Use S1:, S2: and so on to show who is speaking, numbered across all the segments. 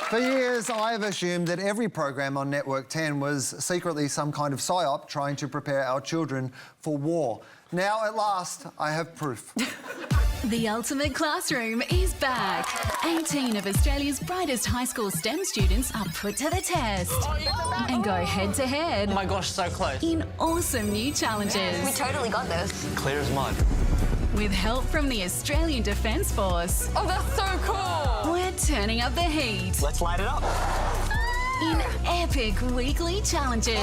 S1: For years, I've assumed that every program on Network 10 was secretly some kind of psyop trying to prepare our children for war. Now, at last, I have proof.
S2: The Ultimate Classroom is back. 18 of Australia's brightest high school STEM students are put to the test and go head-to-head.
S3: Oh my gosh, so close.
S2: In awesome new challenges.
S4: We totally got this.
S3: Clear as mud.
S2: With help from the Australian Defence Force.
S4: Oh, that's so cool.
S2: We're turning up the heat.
S3: Let's light it up.
S2: In epic weekly challenges.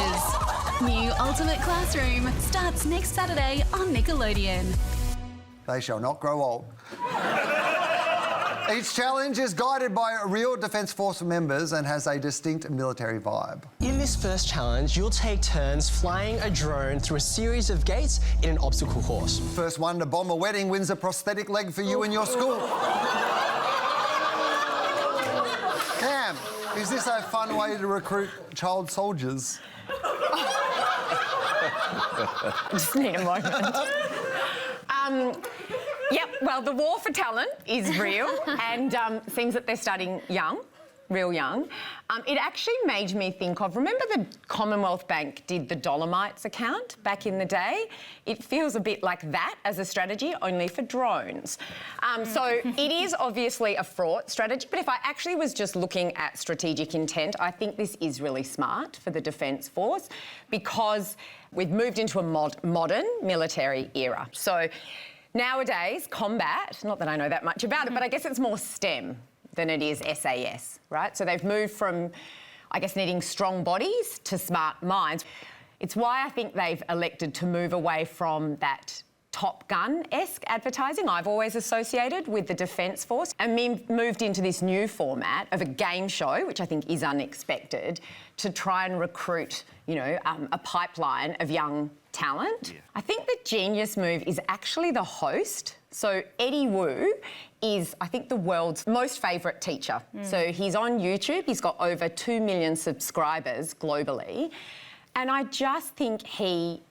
S2: New Ultimate Classroom starts next Saturday on Nickelodeon.
S1: They shall not grow old. Each challenge is guided by real Defence Force members and has a distinct military vibe.
S5: In this first challenge, you'll take turns flying a drone through a series of gates in an obstacle course.
S1: First one to bomb a wedding wins a prosthetic leg for you and your school. Cam, is this a fun way to recruit child soldiers?
S4: Just need a moment. Yep, well, the war for talent is real and seems that they're starting young, real young. It actually made me think of, remember the Commonwealth Bank did the Dolomites account back in the day? It feels a bit like that as a strategy, only for drones. So it is obviously a fraught strategy, but if I actually was just looking at strategic intent, I think this is really smart for the Defence Force because we've moved into a modern military era. So nowadays, combat, not that I know that much about it, but I guess it's more STEM than it is SAS, right? So they've moved from, I guess, needing strong bodies to smart minds. It's why I think they've elected to move away from that Top Gun-esque advertising I've always associated with the Defence Force and moved into this new format of a game show, which I think is unexpected, to try and recruit, you know, a pipeline of young talent. Yeah. I think the genius move is actually the host. So Eddie Wu is, I think, the world's most favourite teacher. So he's on YouTube. He's got over 2 million subscribers globally. And I just think he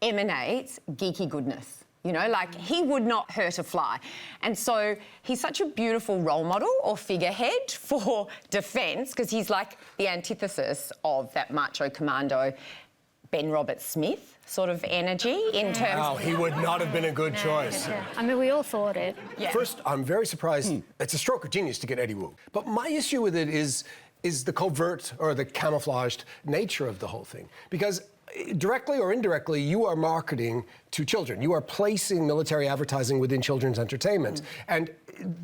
S4: emanates geeky goodness. You know, like, he would not hurt a fly. And so he's such a beautiful role model or figurehead for defence because he's like the antithesis of that macho commando Ben Roberts-Smith sort of energy in terms
S6: Wow, he would not have been a good choice.
S7: Yeah. I mean, we all thought it.
S4: Yeah.
S6: First, I'm very surprised. It's a stroke of genius to get Eddie Wu. But my issue with it is the covert or the camouflaged nature of the whole thing. Because directly or indirectly, you are marketing to children. You are placing military advertising within children's entertainment. And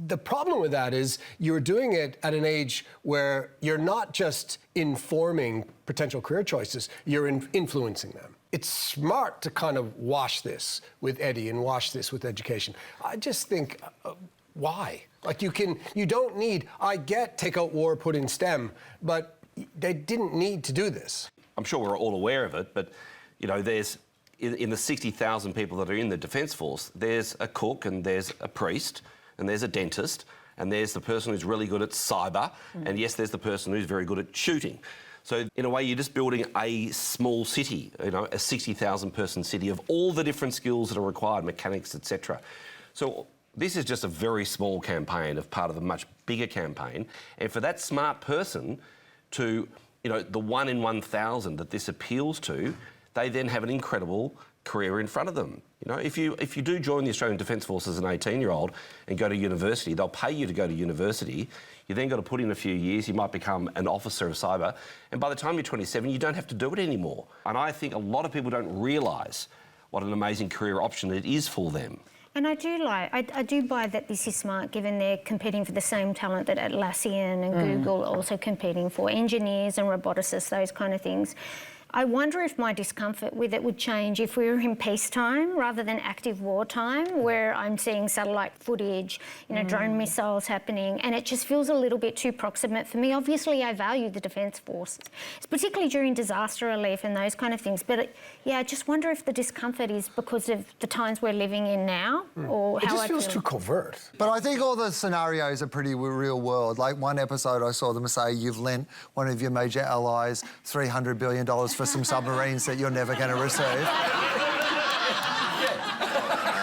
S6: the problem with that is you're doing it at an age where you're not just informing potential career choices, you're influencing them. It's smart to kind of wash this with Eddie and wash this with education. I just think, why? Like, you don't need, I get take out war, put in STEM, but they didn't need to do this.
S8: I'm sure we're all aware of it, but, you know, there's, in the 60,000 people that are in the Defence Force, there's a cook and there's a priest and there's a dentist and there's the person who's really good at cyber and, yes, there's the person who's very good at shooting. So, in a way, you're just building a small city, you know, a 60,000 person city of all the different skills that are required, mechanics, etc. So this is just a very small campaign of part of a much bigger campaign. And for that smart person to, you know, the 1 in 1,000 that this appeals to, they then have an incredible career in front of them. You know, if you do join the Australian Defence Force as an 18-year-old and go to university, they'll pay you to go to university. You then got to put in a few years, you might become an officer of cyber, and by the time you're 27, you don't have to do it anymore. And I think a lot of people don't realise what an amazing career option it is for them.
S7: And I do buy that this is smart, given they're competing for the same talent that Atlassian and Google are also competing for, engineers and roboticists, those kind of things. I wonder if my discomfort with it would change if we were in peacetime rather than active wartime, where I'm seeing satellite footage, you know, drone missiles happening, and it just feels a little bit too proximate for me. Obviously, I value the Defence Force, particularly during disaster relief and those kind of things. But, yeah, I just wonder if the discomfort is because of the times we're living in now or how I feel.
S6: It just feels too covert.
S1: But I think all the scenarios are pretty real world. Like, one episode I saw them say you've lent one of your major allies $300 billion for some submarines that you're never going to receive.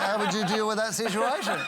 S1: How would you deal with that situation?